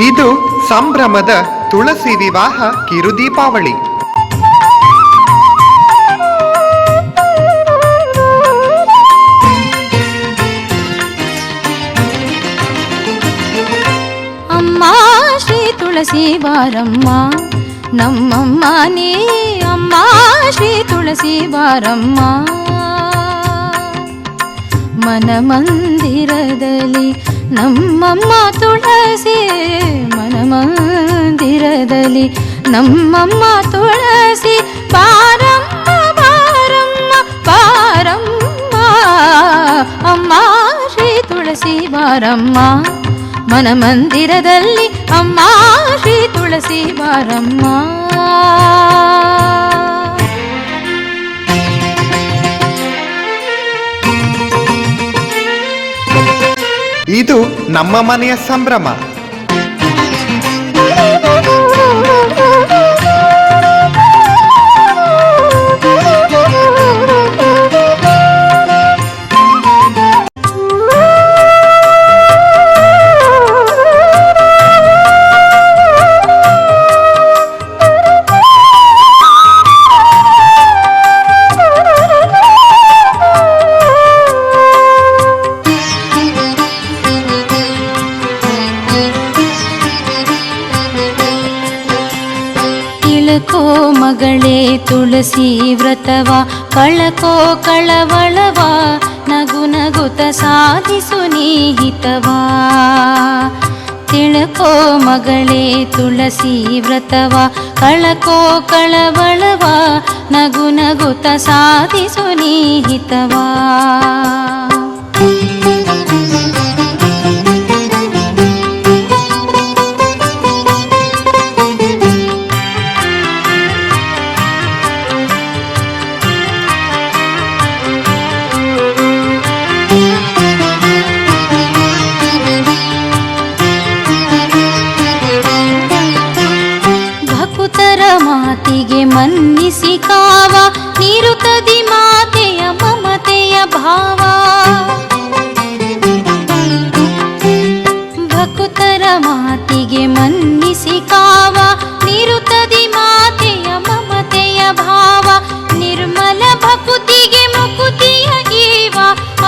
ಇದು ಸಂಭ್ರಮದ ತುಳಸಿ ವಿವಾಹ ಕಿರುದೀಪಾವಳಿ. ಅಮ್ಮ ಶ್ರೀ ತುಳಸಿ ಬಾರಮ್ಮ ನಮ್ಮಮ್ಮ ನೀ ಅಮ್ಮ ಶ್ರೀ ತುಳಸಿ ಬಾರಮ್ಮ. ಮನ ಮಂದಿರದಲ್ಲಿ ನಮ್ಮಮ್ಮ ತುಳಸಿ, ಮನ ಮಂದಿರದಲ್ಲಿ ನಮ್ಮಮ್ಮ ತುಳಸಿ ಬಾರಮ್ಮ ಬಾರಮ್ಮ ಬಾರಮ್ಮ. ಅಮ್ಮ ಶ್ರೀ ತುಳಸಿ ಬಾರಮ್ಮ ಮನ ಮಂದಿರದಲ್ಲಿ ಅಮ್ಮ ಶ್ರೀ ತುಳಸಿ ಬಾರಮ್ಮ. ಇದು ನಮ್ಮ ಮನೆಯ ಸಂಭ್ರಮ. ಮಗಳೇ ತುಳಸಿ ವ್ರತವ ಕಳಕೋ ಕಳವಳವ ನಗು ನಗುತ ಸಾಧಿಸು ನೀಹಿತವಾ. ತಿಳಕೋ ಮಗಳೇ ತುಳಸಿ ವ್ರತವ ಕಳಕೋ ಕಳವಳವ ನಗು ನಗುತ ಸಾಧಿಸು ನೀಹಿತವಾ. ಮಾತಿಗೆ ಮನ್ನಿಸಿ ಕಾವ ನಿರುತದಿ ಮಾತೆಯ ಮಮತೆಯ ಭಾವ. ಭಕುತರ ಮಾತಿಗೆ ಮನ್ನಿಸಿ ಕಾವ ನಿರುತದಿ ಮಾತೆಯ ಮಮತೆಯ ಭಾವ. ನಿರ್ಮಲ ಭಕುತಿಗೆ ಮುಕುತಿಯ ಜೀವ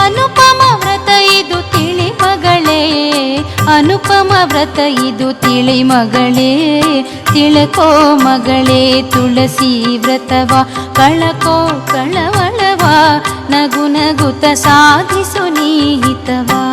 ಅನುಪಮ ವ್ರತ ಇದು ತಿಳಿ ಮಗಳೇ, ಅನುಪಮ ವ್ರತ ಇದು ತಿಳಿ ಮಗಳೇ. ತಿಳಕೋ ಮಗಳೇ ತುಳಸಿ ವ್ರತವ ಕಳಕೋ ಕಳವಳವ ನಗು ನಗುತ ಸಾಧಿಸು ನೀಹಿತವಾ.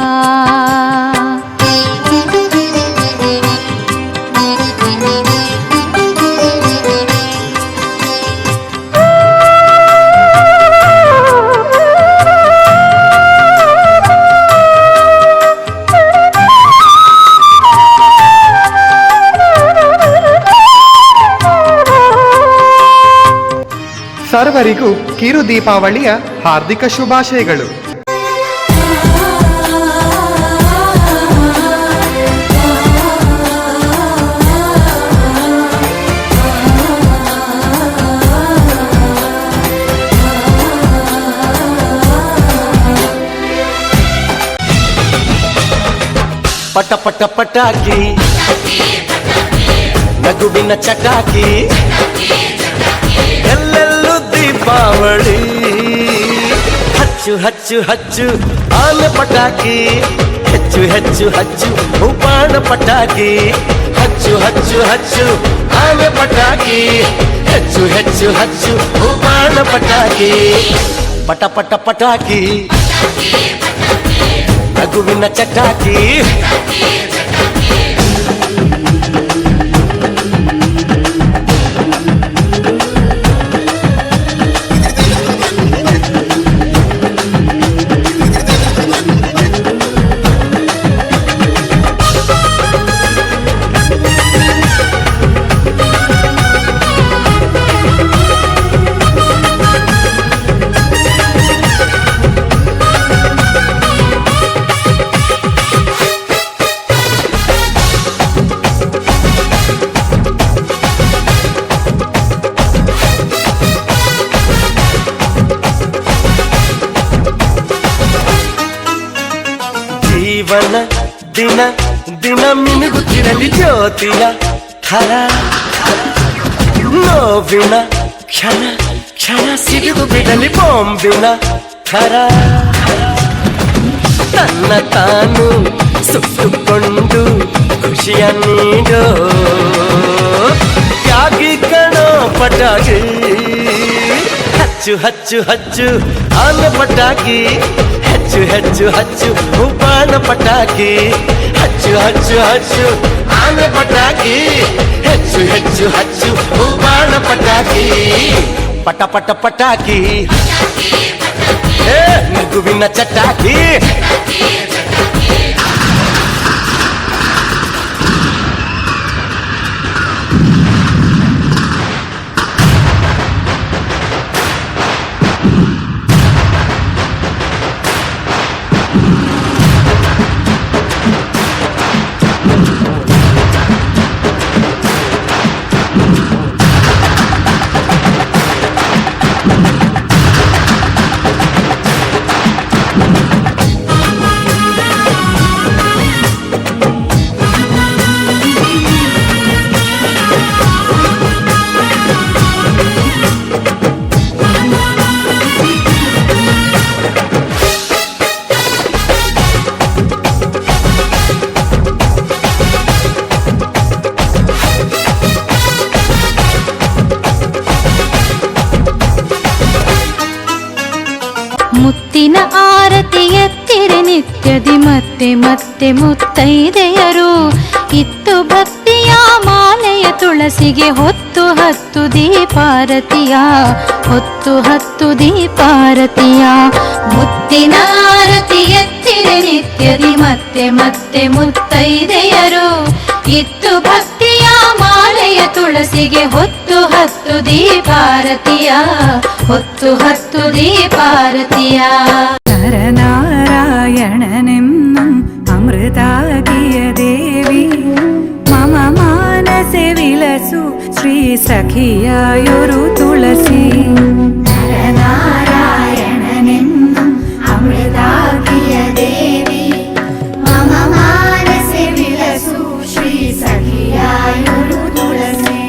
ಸರ್ವರಿಗೂ ಕಿರು ದೀಪಾವಳಿಯ ಹಾರ್ದಿಕ ಶುಭಾಶಯಗಳು. ಪಟ ಪಟ ಪಟಾಕಿ ನಗುವಿನ ಚಟಾಕಿ ಎಲ್ಲೆಲ್ಲೂ ದೀಪಾವಳಿ. ಹಚ್ಚು ಹಚ್ಚು ಹಚ್ಚು ಆನೆ ಪಟಾಕಿ, ಹೆಚ್ಚು ಹೆಚ್ಚು ಹಚ್ಚು ಉಪಾಣ ಪಟಾಕಿ. ಹಚ್ಚು ಹಚ್ಚು ಹಚ್ಚು ಆನೆ ಪಟಾಕಿ, ಹೆಚ್ಚು ಹೆಚ್ಚು ಹಚ್ಚು ಉಪಾಣ ಪಟಾಕಿ. ಪಟ ಪಟ ಪಟಾಕಿ ನಗುವಿನ ಚಟಾಕಿ. ಮಿನುಗುತ್ತಿರಲಿ ಜ್ಯೋತಿಯ ಥರ, ನೋವಿನ ಕ್ಷಣ ಕ್ಷಣ ಸಿಡಿದು ಬಿಡಲಿ ಬಾಂಬಿನ ಥರ. ತನ್ನ ತಾನು ಸುಟ್ಟುಕೊಂಡು ಖುಷಿಯ ನೀಡೋ ತ್ಯಾಗಿ ಕಣೋ ಪಟಾಕಿ. ಹಚ್ಚು ಹಚ್ಚು ಹಚ್ಚು ಆನ ಪಟಾಕಿ, ಹೆಚ್ಚು ಹೆಚ್ಚು ಹಚ್ಚು ಬಾಣ ಪಟಾಕಿ. ಹಚ್ಚು ಹಚ್ಚು ಹಚ್ಚು ಆನ ಪಟಾಕಿ, ಹೆಚ್ಚು ಹೆಚ್ಚು ಹಚ್ಚು ಬಾಣ ಪಟಾಕಿ. ಪಟ ಪಟ ಪಟಾಕಿ, ನಗುವಿನ ಚಟಾಕಿ. ಮುತ್ತಿನ ಆರತಿ ಎತ್ತಿರೆ ನಿತ್ಯದಿ ಮತ್ತೆ ಮತ್ತೆ ಮುತ್ತೈದೆಯರು. ಇತ್ತು ಭಕ್ತಿಯ ಮಾಲೆಯ ತುಳಸಿಗೆ ಹೊತ್ತು ಹತ್ತು ದೀಪಾರತಿಯ, ಹೊತ್ತು ಹತ್ತು ದೀಪಾರತಿಯ. ಮುತ್ತಿನ ಆರತಿ ಎತ್ತಿರೆ ನಿತ್ಯದಿ ಮತ್ತೆ ಮತ್ತೆ ಮುತ್ತೈದೆಯರು. ಇತ್ತು ಭಕ್ತಿಯ ಮಾಲೆಯ ತುಳಸಿಗೆ ಹೊತ್ತು ಹತ್ತು ದೀಪಾರತಿಯ, ಹೊತ್ತು ಹತ್ತು ದೀಪಾರತಿಯ. നരനാരായണനെന്നും അമൃതാകിയ ദേവി മമ മാനസെ വിലസു ശ്രീ സഖിയായൊരു തുളസി. നരനാരായണനെന്നും അമൃതാകിയ ദേവി മമ മാനസെ വിലസു ശ്രീ സഖിയായൊരു തുളസി.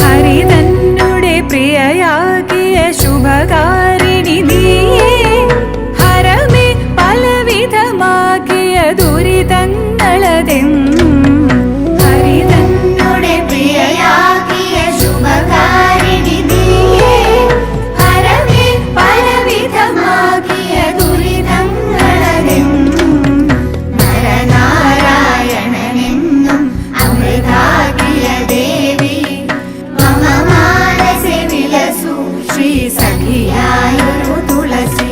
ഹരിതന്നുടെ പ്രിയയാകിയ ശുഭകാരിണി നീയേ, ഹരമേ പലവിധമാകിയ ദുരിതങ്ങളതെന്നും. ഹരിതന്നുടെ പ്രിയയാകിയ ശുഭകാരിണി നീയേ, ഹരമേ പലവിധമാകിയ ദുരിതങ്ങളതെന്നും. നരനാരായണനെന്നും അമൃതാകിയ ദേവി മമ മാനസെ വിലസു ശ്രീ സഖിയായൊരു തുളസി.